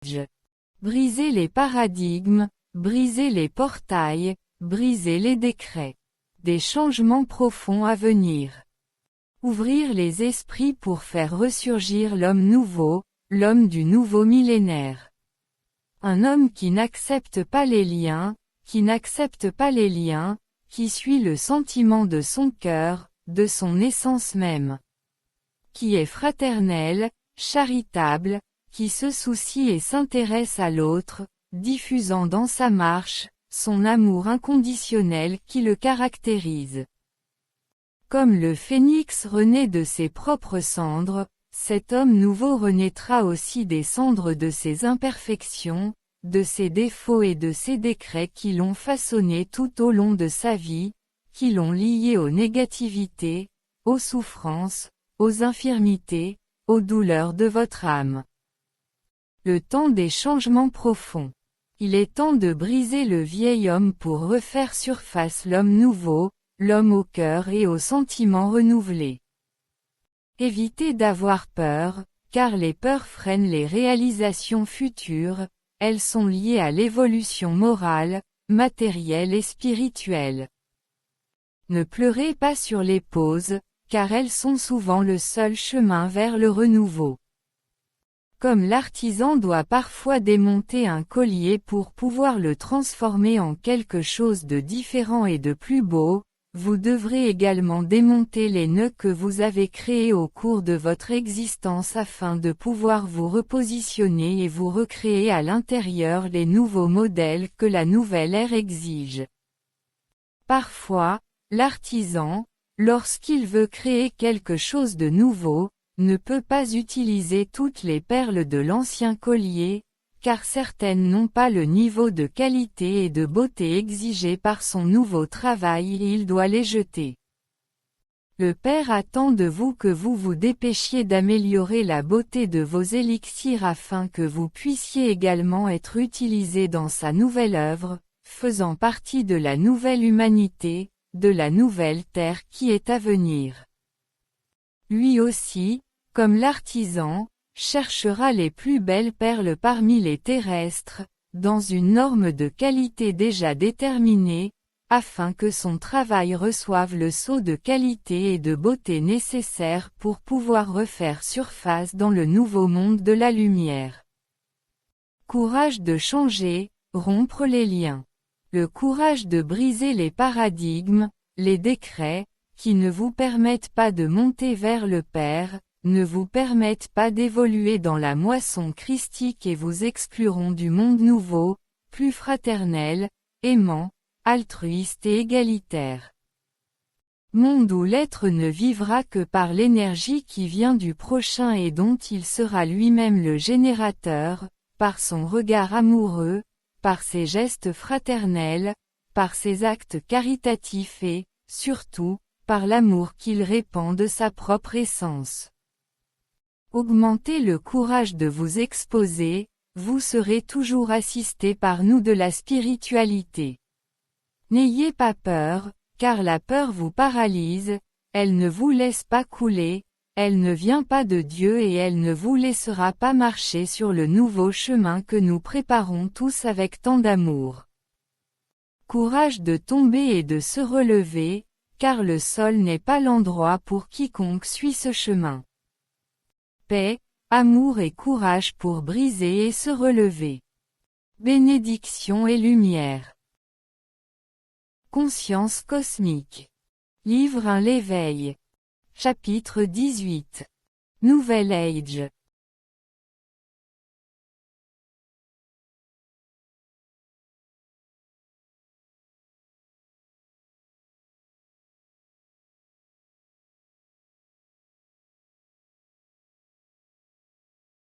Age. Briser les paradigmes, briser les portails, briser les décrets. Des changements profonds à venir. Ouvrir les esprits pour faire ressurgir l'homme nouveau, l'homme du nouveau millénaire. Un homme qui n'accepte pas les liens, qui suit le sentiment de son cœur, de son essence même. Qui est fraternel, charitable, qui se soucie et s'intéresse à l'autre, diffusant dans sa marche, son amour inconditionnel qui le caractérise. Comme le phénix renaît de ses propres cendres, cet homme nouveau renaîtra aussi des cendres de ses imperfections, de ses défauts et de ses décrets qui l'ont façonné tout au long de sa vie, qui l'ont lié aux négativités, aux souffrances, aux infirmités, aux douleurs de votre âme. Le temps des changements profonds. Il est temps de briser le vieil homme pour refaire surface l'homme nouveau, l'homme au cœur et aux sentiments renouvelés. Évitez d'avoir peur, car les peurs freinent les réalisations futures, elles sont liées à l'évolution morale, matérielle et spirituelle. Ne pleurez pas sur les pauses, car elles sont souvent le seul chemin vers le renouveau. Comme l'artisan doit parfois démonter un collier pour pouvoir le transformer en quelque chose de différent et de plus beau, vous devrez également démonter les nœuds que vous avez créés au cours de votre existence afin de pouvoir vous repositionner et vous recréer à l'intérieur les nouveaux modèles que la nouvelle ère exige. Parfois, l'artisan, lorsqu'il veut créer quelque chose de nouveau, ne peut pas utiliser toutes les perles de l'ancien collier, car certaines n'ont pas le niveau de qualité et de beauté exigé par son nouveau travail et il doit les jeter. Le Père attend de vous que vous vous dépêchiez d'améliorer la beauté de vos élixirs afin que vous puissiez également être utilisés dans sa nouvelle œuvre, faisant partie de la nouvelle humanité, de la nouvelle terre qui est à venir. Lui aussi, comme l'artisan, cherchera les plus belles perles parmi les terrestres, dans une norme de qualité déjà déterminée, afin que son travail reçoive le sceau de qualité et de beauté nécessaire pour pouvoir refaire surface dans le nouveau monde de la lumière. Courage de changer, rompre les liens. Le courage de briser les paradigmes, les décrets, qui ne vous permettent pas de monter vers le Père, ne vous permettent pas d'évoluer dans la moisson christique et vous excluront du monde nouveau, plus fraternel, aimant, altruiste et égalitaire. Monde où l'être ne vivra que par l'énergie qui vient du prochain et dont il sera lui-même le générateur, par son regard amoureux, par ses gestes fraternels, par ses actes caritatifs et, surtout, par l'amour qu'il répand de sa propre essence. Augmentez le courage de vous exposer, vous serez toujours assisté par nous de la spiritualité. N'ayez pas peur, car la peur vous paralyse, elle ne vous laisse pas couler, elle ne vient pas de Dieu et elle ne vous laissera pas marcher sur le nouveau chemin que nous préparons tous avec tant d'amour. Courage de tomber et de se relever, car le sol n'est pas l'endroit pour quiconque suit ce chemin. Paix, amour et courage pour briser et se relever. Bénédiction et lumière. Conscience cosmique. Livre 1 L'éveil. Chapitre 18. Nouvelle Age.